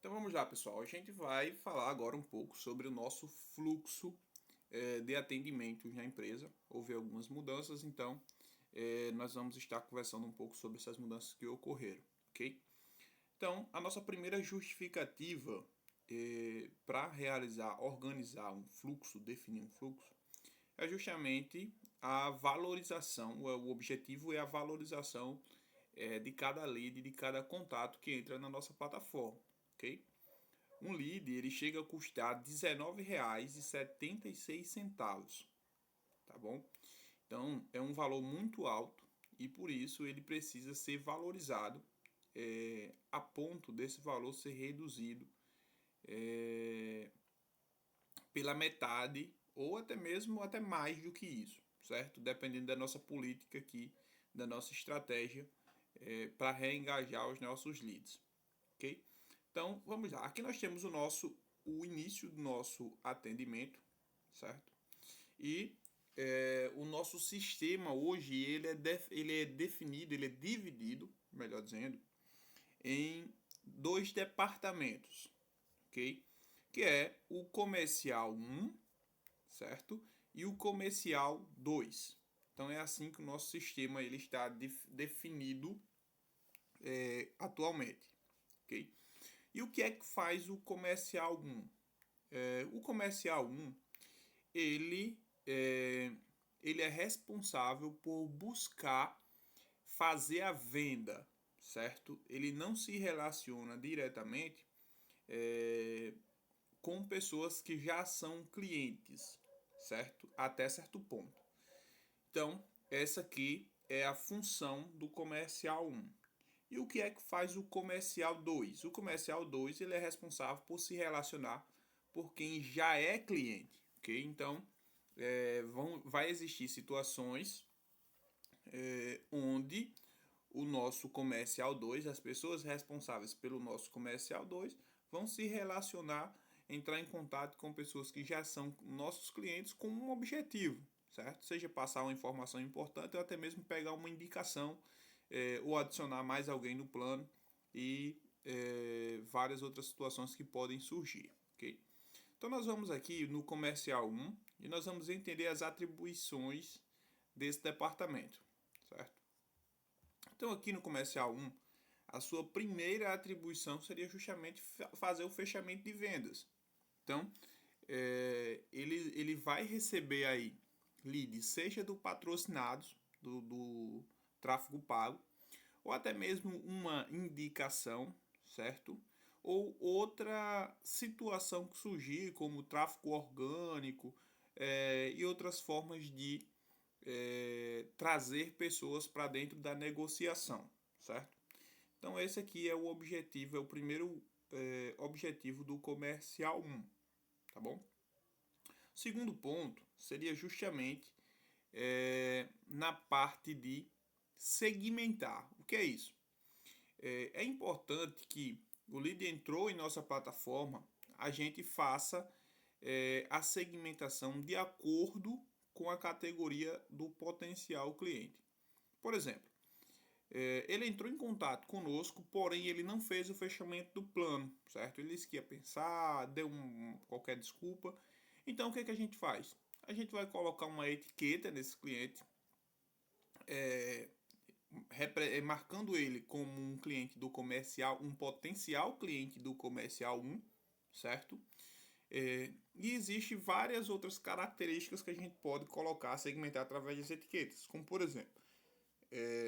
Então vamos lá, pessoal. A gente vai falar agora um pouco sobre o nosso fluxo de atendimento na empresa. Houve algumas mudanças, então nós vamos estar conversando um pouco sobre essas mudanças que ocorreram, ok? Então, a nossa primeira justificativa para realizar, organizar um fluxo, definir um fluxo, é justamente a valorização. O objetivo é a valorização de cada lead, de cada contato que entra na nossa plataforma, ok? Um lead ele chega a custar R$ 19,76, tá bom? Então é um valor muito alto e por isso ele precisa ser valorizado a ponto desse valor ser reduzido é, pela metade ou até mesmo até mais do que isso, certo? Dependendo da nossa política aqui, da nossa estratégia para reengajar os nossos leads, ok? Então vamos lá. Aqui nós temos o início do nosso atendimento, certo? E o nosso sistema hoje ele é definido, ele é dividido, melhor dizendo, em dois departamentos, ok? Que é o comercial um, certo? E o comercial 2. Então é assim que o nosso sistema ele está definido atualmente, ok? E o que é que faz o comercial um? O comercial um ele é, ele é responsável por buscar fazer a venda, certo? Ele não se relaciona diretamente é, com pessoas que já são clientes, certo? Até certo ponto. Então, essa aqui é a função do comercial um. E o que é que faz o comercial 2? O comercial 2 ele é responsável por se relacionar por quem já é cliente, ok? Então, vai existir situações onde o nosso comercial 2, as pessoas responsáveis pelo nosso comercial 2, vão se relacionar, entrar em contato com pessoas que já são nossos clientes com um objetivo, certo? Seja passar uma informação importante ou até mesmo pegar uma indicação ou adicionar mais alguém no plano e várias outras situações que podem surgir, ok? Então nós vamos aqui no comercial um e nós vamos entender as atribuições desse departamento, certo? Então aqui no comercial um, a sua primeira atribuição seria justamente fazer o fechamento de vendas. Então ele vai receber aí leads, seja do patrocinados, do tráfego pago, ou até mesmo uma indicação, certo? Ou outra situação que surgir, como tráfego orgânico e outras formas de trazer pessoas para dentro da negociação, certo? Então esse aqui é o objetivo, é o primeiro objetivo do comercial um, tá bom? Segundo ponto seria justamente na parte de segmentar. O que é isso? É importante que o lead entrou em nossa plataforma, a gente faça a segmentação de acordo com a categoria do potencial cliente. Por exemplo, ele entrou em contato conosco, porém ele não fez o fechamento do plano, certo? Ele disse que ia pensar, deu qualquer desculpa. Então o que, que a gente faz? A gente vai colocar uma etiqueta nesse cliente, marcando ele como um cliente do comercial, um potencial cliente do comercial um, certo? E existe várias outras características que a gente pode colocar, segmentar através das etiquetas, como por exemplo,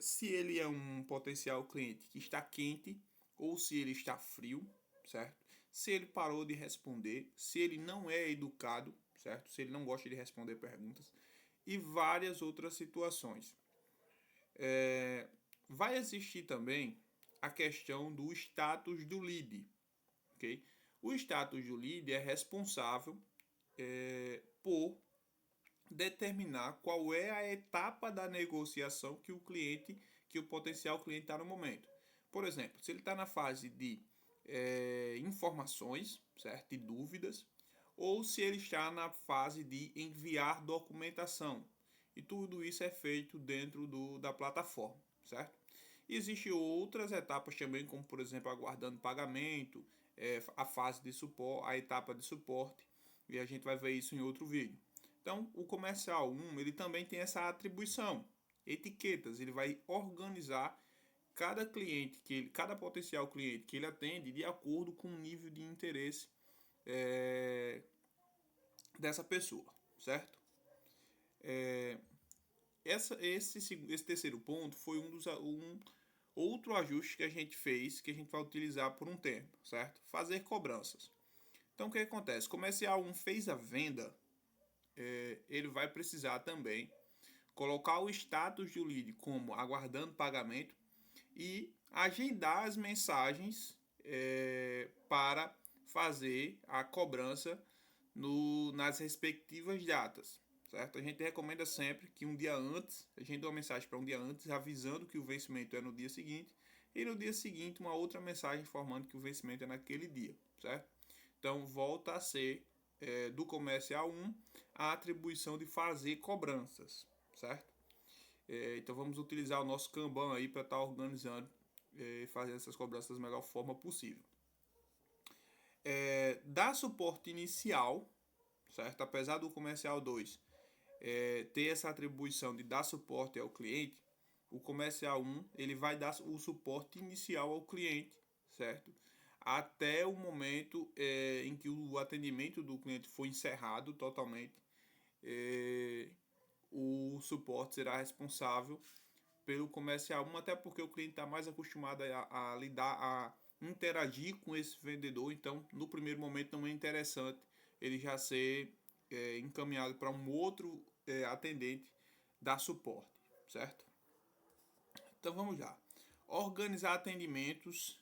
se ele é um potencial cliente que está quente ou se ele está frio, certo? Se ele parou de responder, se ele não é educado, certo? Se ele não gosta de responder perguntas e várias outras situações. Vai existir também a questão do status do lead, ok? O status do lead é responsável por determinar qual é a etapa da negociação que o potencial cliente está no momento. Por exemplo, se ele está na fase de informações, certo? De dúvidas, ou se ele está na fase de enviar documentação. E tudo isso é feito dentro da plataforma, certo? Existem outras etapas também, como por exemplo aguardando pagamento, a fase de suporte, a etapa de suporte, e a gente vai ver isso em outro vídeo. Então, o comercial 1, ele também tem essa atribuição, etiquetas, ele vai organizar cada cliente cada potencial cliente que ele atende de acordo com o nível de interesse é, dessa pessoa, certo? Esse terceiro ponto foi um outro ajuste que a gente fez, que a gente vai utilizar por um tempo, certo? Fazer cobranças. Então, o que acontece? Comercial 1 fez a venda, ele vai precisar também colocar o status do lead como aguardando pagamento e agendar as mensagens para fazer a cobrança nas respectivas datas, certo? A gente recomenda sempre que um dia antes, a gente dê uma mensagem para um dia antes, avisando que o vencimento é no dia seguinte, e no dia seguinte uma outra mensagem informando que o vencimento é naquele dia, certo? Então volta a ser do comercial 1 a atribuição de fazer cobranças, certo? Então vamos utilizar o nosso Kanban aí para estar organizando e fazendo essas cobranças da melhor forma possível. Dar suporte inicial, certo? Apesar do comercial 2 ter essa atribuição de dar suporte ao cliente, o comercial 1 ele vai dar o suporte inicial ao cliente, certo? Até o momento em que o atendimento do cliente for encerrado totalmente, o suporte será responsável pelo comercial 1, até porque o cliente está mais acostumado a lidar, a interagir com esse vendedor, então no primeiro momento não é interessante ele já ser encaminhado para um outro atendente dar suporte, certo? Então vamos lá. Organizar atendimentos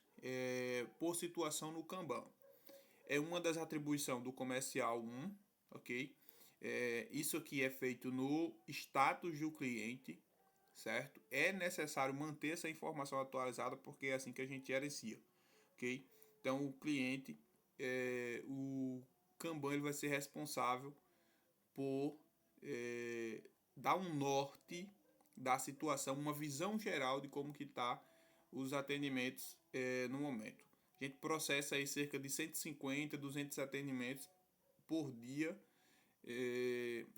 por situação no Kanban. É uma das atribuições do comercial 1, ok? Isso aqui é feito no status do cliente, certo? É necessário manter essa informação atualizada porque é assim que a gente gerencia, ok? Então o cliente, o Kanban ele vai ser responsável por dar um norte da situação, uma visão geral de como que tá os atendimentos no momento. A gente processa aí cerca de 150, 200 atendimentos por dia,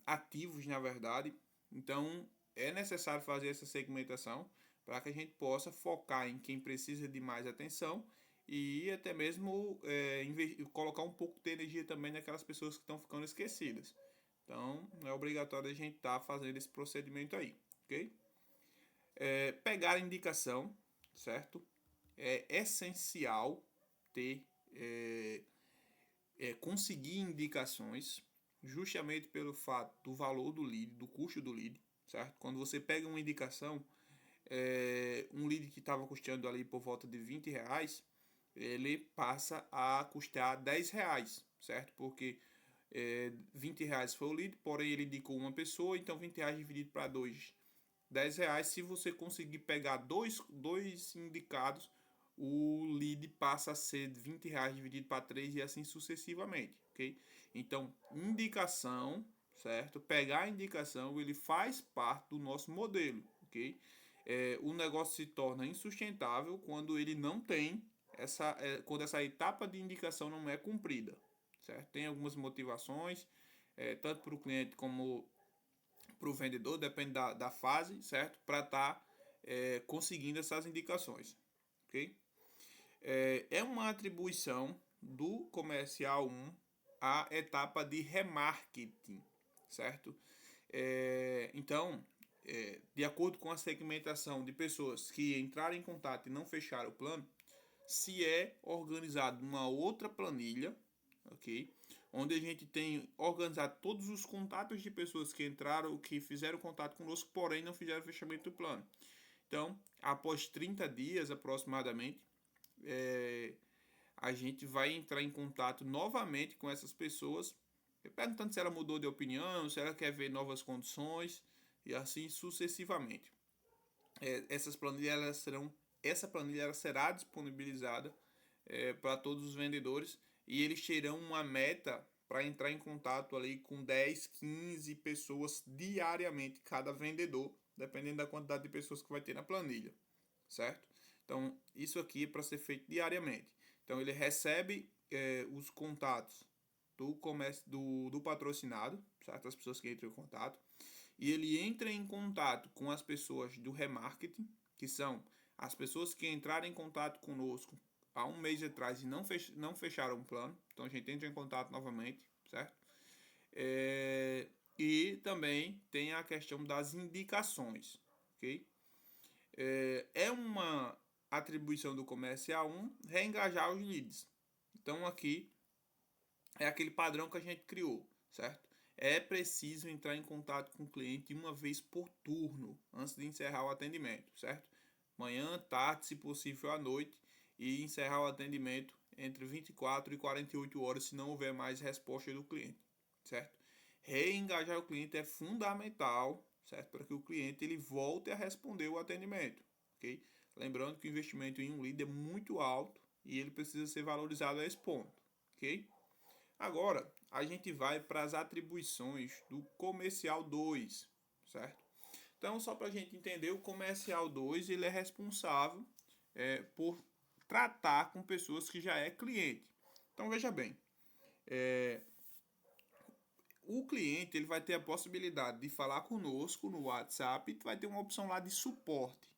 ativos na verdade. Então é necessário fazer essa segmentação para que a gente possa focar em quem precisa de mais atenção e até mesmo colocar um pouco de energia também naquelas pessoas que estão ficando esquecidas. Então, é obrigatório a gente estar fazendo esse procedimento aí, ok? Pegar a indicação, certo? É essencial ter, conseguir indicações, justamente pelo fato do valor do lead, do custo do lead, certo? Quando você pega uma indicação, um lead que estava custando ali por volta de R$ 20, ele passa a custar R$ 10, certo? Porque R$ 20 foi o lead, porém ele indicou uma pessoa, então R$ 20 dividido para 2, R$ 10. Se você conseguir pegar dois indicados, o lead passa a ser R$ 20 dividido para 3 e assim sucessivamente, ok? Então, indicação, certo? Pegar a indicação, ele faz parte do nosso modelo, ok? O negócio se torna insustentável quando ele não tem quando essa etapa de indicação não é cumprida, certo? Tem algumas motivações, tanto para o cliente como para o vendedor, depende da fase, certo? Para estar conseguindo essas indicações, ok? É uma atribuição do comercial 1 a etapa de remarketing, certo? Então, de acordo com a segmentação de pessoas que entraram em contato e não fecharam o plano, se é organizado uma outra planilha, ok? Onde a gente tem organizado todos os contatos de pessoas que entraram, que fizeram contato conosco, porém não fizeram fechamento do plano. Então, após 30 dias aproximadamente, a gente vai entrar em contato novamente com essas pessoas, perguntando se ela mudou de opinião, se ela quer ver novas condições e assim sucessivamente. Essa planilha ela será disponibilizada para todos os vendedores e eles terão uma meta para entrar em contato ali com 10, 15 pessoas diariamente, cada vendedor, dependendo da quantidade de pessoas que vai ter na planilha, certo? Então, isso aqui é para ser feito diariamente. Então, ele recebe os contatos do patrocinado, certo? As pessoas que entram em contato. E ele entra em contato com as pessoas do remarketing, que são as pessoas que entraram em contato conosco há um mês atrás e não fecharam o plano. Então, a gente entra em contato novamente, certo? E também tem a questão das indicações, ok? É uma atribuição do comercial 1 reengajar os leads. Então aqui é aquele padrão que a gente criou, certo? É preciso entrar em contato com o cliente uma vez por turno, antes de encerrar o atendimento, certo? Manhã, tarde, se possível à noite, e encerrar o atendimento entre 24 e 48 horas, se não houver mais resposta do cliente, certo? Reengajar o cliente é fundamental, certo? Para que o cliente ele volte a responder o atendimento, ok? Lembrando que o investimento em um lead é muito alto e ele precisa ser valorizado a esse ponto, ok? Agora, a gente vai para as atribuições do comercial 2, certo? Então, só para a gente entender, o comercial 2 ele é responsável por tratar com pessoas que já é cliente. Então, veja bem, o cliente ele vai ter a possibilidade de falar conosco no WhatsApp e vai ter uma opção lá de suporte.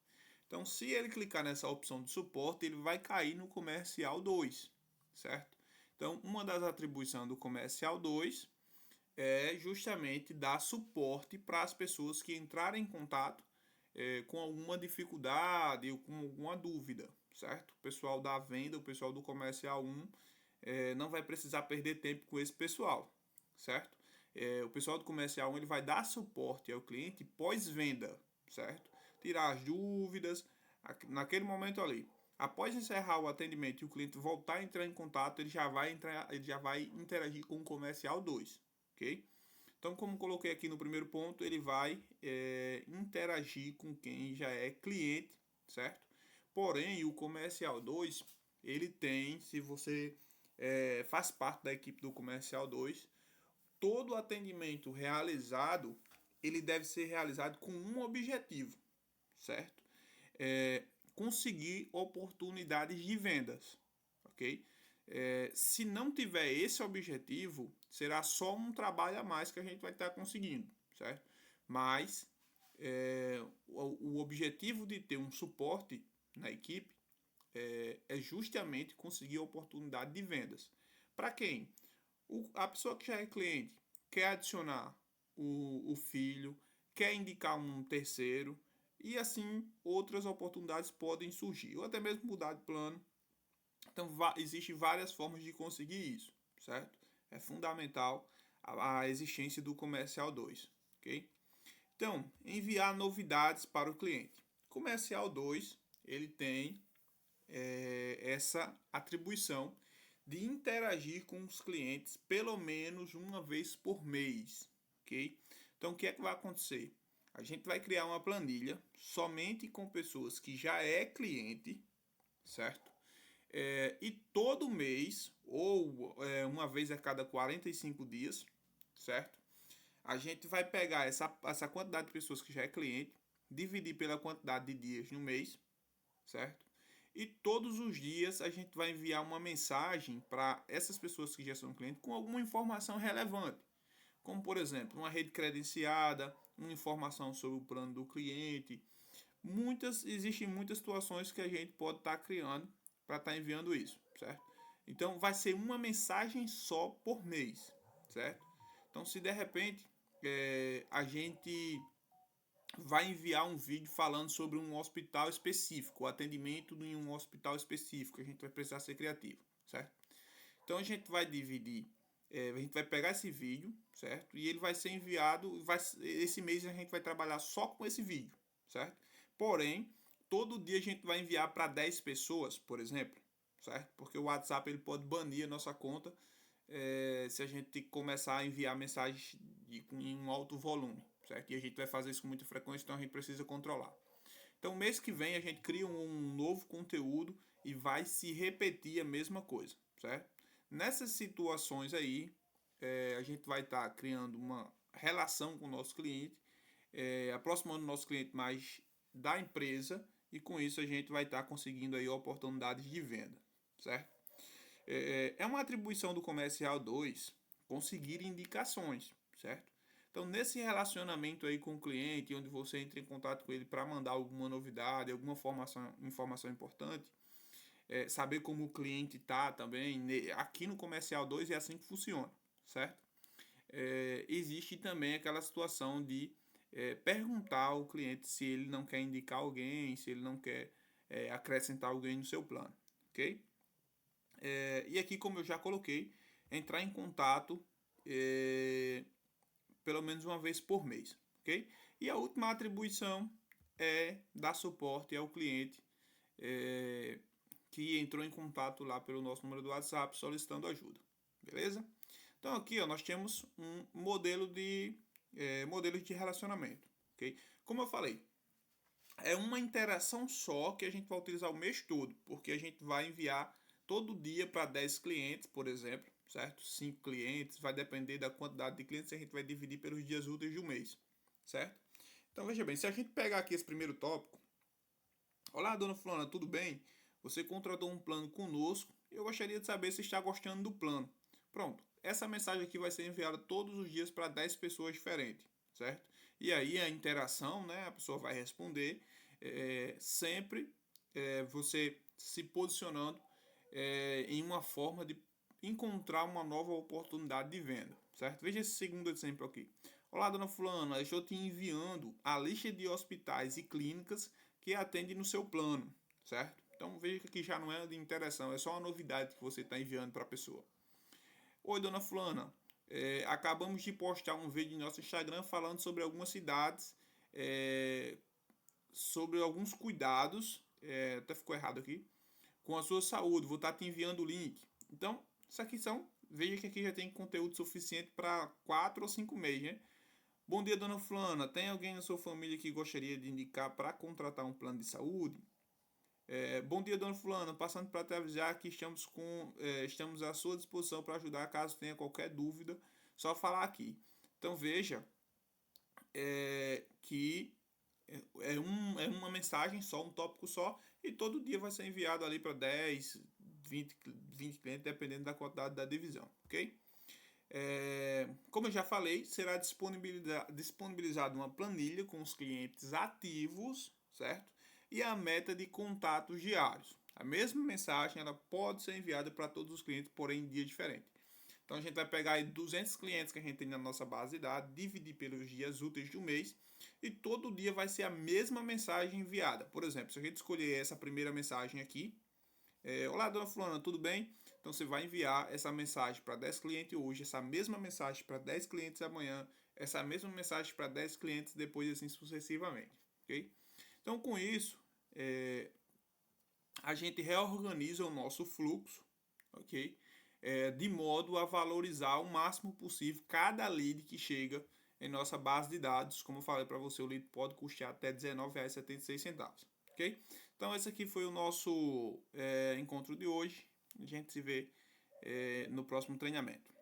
Então, se ele clicar nessa opção de suporte, ele vai cair no comercial 2, certo? Então, uma das atribuições do comercial 2 é justamente dar suporte para as pessoas que entrarem em contato com alguma dificuldade ou com alguma dúvida, certo? O pessoal da venda, o pessoal do comercial 1 não vai precisar perder tempo com esse pessoal, certo? O pessoal do comercial 1 ele vai dar suporte ao cliente pós-venda, certo? Tirar as dúvidas naquele momento ali. Após encerrar o atendimento e o cliente voltar a entrar em contato, ele já vai interagir com o comercial 2, ok? Então, como coloquei aqui no primeiro ponto, ele vai interagir com quem já é cliente, certo? Porém, o comercial 2, ele tem, se você faz parte da equipe do comercial 2, todo atendimento realizado, ele deve ser realizado com um objetivo, certo? Conseguir oportunidades de vendas, ok? Se não tiver esse objetivo, será só um trabalho a mais que a gente vai estar conseguindo, certo? Mas o objetivo de ter um suporte na equipe é justamente conseguir a oportunidade de vendas. Para quem? A pessoa que já é cliente quer adicionar o filho, quer indicar um terceiro, e assim outras oportunidades podem surgir, ou até mesmo mudar de plano. Então, existem várias formas de conseguir isso, certo? É fundamental a existência do comercial 2, ok? Então, enviar novidades para o cliente. Comercial 2, ele tem essa atribuição de interagir com os clientes pelo menos uma vez por mês, ok? Então, o que é que vai acontecer? A gente vai criar uma planilha somente com pessoas que já é cliente, certo? E todo mês, ou uma vez a cada 45 dias, certo? A gente vai pegar essa quantidade de pessoas que já é cliente, dividir pela quantidade de dias no mês, certo? E todos os dias a gente vai enviar uma mensagem para essas pessoas que já são clientes com alguma informação relevante. Como, por exemplo, uma rede credenciada, uma informação sobre o plano do cliente. Existem muitas situações que a gente pode estar criando para estar enviando isso, certo? Então, vai ser uma mensagem só por mês, certo? Então, se de repente a gente vai enviar um vídeo falando sobre um hospital específico, o atendimento em um hospital específico, a gente vai precisar ser criativo, certo? Então a gente vai dividir, a gente vai pegar esse vídeo, certo? E ele vai ser enviado, esse mês a gente vai trabalhar só com esse vídeo, certo? Porém, todo dia a gente vai enviar para 10 pessoas, por exemplo, certo? Porque o WhatsApp ele pode banir a nossa conta se a gente começar a enviar mensagens em um alto volume, certo? E a gente vai fazer isso com muita frequência, então a gente precisa controlar. Então, mês que vem a gente cria um novo conteúdo e vai se repetir a mesma coisa, certo? Nessas situações aí, a gente vai estar criando uma relação com o nosso cliente, aproximando o nosso cliente mais da empresa e com isso a gente vai estar conseguindo aí oportunidades de venda, certo? É uma atribuição do comercial 2 conseguir indicações, certo? Então, nesse relacionamento aí com o cliente, onde você entra em contato com ele para mandar alguma novidade, alguma informação importante, saber como o cliente está também, aqui no comercial 2 é assim que funciona, certo? Existe também aquela situação de perguntar ao cliente se ele não quer indicar alguém, se ele não quer acrescentar alguém no seu plano, ok? E aqui, como eu já coloquei, entrar em contato pelo menos uma vez por mês, ok? E a última atribuição é dar suporte ao cliente que entrou em contato lá pelo nosso número do WhatsApp solicitando ajuda, beleza? Então aqui ó, nós temos um modelo de relacionamento, ok? Como eu falei, é uma interação só que a gente vai utilizar o mês todo, porque a gente vai enviar todo dia para 10 clientes, por exemplo, certo? 5 clientes, vai depender da quantidade de clientes, a gente vai dividir pelos dias úteis de um mês, certo? Então veja bem, se a gente pegar aqui esse primeiro tópico, olá, dona Fulana, tudo bem? Você contratou um plano conosco e eu gostaria de saber se está gostando do plano. Pronto, essa mensagem aqui vai ser enviada todos os dias para 10 pessoas diferentes, certo? E aí a interação, né? A pessoa vai responder sempre você se posicionando em uma forma de encontrar uma nova oportunidade de venda, certo? Veja esse segundo exemplo aqui. Olá, dona Fulana, estou te enviando a lista de hospitais e clínicas que atendem no seu plano, certo? Então veja que aqui já não é de interação, é só uma novidade que você está enviando para a pessoa. Oi, dona Fulana, acabamos de postar um vídeo no nosso Instagram falando sobre algumas cidades, sobre alguns cuidados, até ficou errado aqui, com a sua saúde. Vou estar te enviando o link. Então, isso aqui veja que aqui já tem conteúdo suficiente para 4 ou 5 meses, né? Bom dia, dona Fulana. Tem alguém na sua família que gostaria de indicar para contratar um plano de saúde? Bom dia, dona Fulana. Passando para te avisar que estamos à sua disposição para ajudar caso tenha qualquer dúvida. Só falar aqui. Então veja que é uma mensagem só, um tópico só, e todo dia vai ser enviado ali para 10, 20 clientes, dependendo da quantidade da divisão, ok? Como eu já falei, será disponibilizada uma planilha com os clientes ativos, certo? E a meta de contatos diários. A mesma mensagem ela pode ser enviada para todos os clientes, porém em dia diferente. Então a gente vai pegar aí 200 clientes que a gente tem na nossa base de dados, dividir pelos dias úteis de um mês e todo dia vai ser a mesma mensagem enviada. Por exemplo, se a gente escolher essa primeira mensagem aqui, olá, dona Fulana, tudo bem? Então você vai enviar essa mensagem para 10 clientes hoje, essa mesma mensagem para 10 clientes amanhã, essa mesma mensagem para 10 clientes depois, assim sucessivamente, ok? Então com isso, a gente reorganiza o nosso fluxo, ok? De modo a valorizar o máximo possível cada lead que chega em nossa base de dados. Como eu falei para você, o lead pode custar até R$19,76, ok? Então esse aqui foi o nosso encontro de hoje. A gente se vê no próximo treinamento.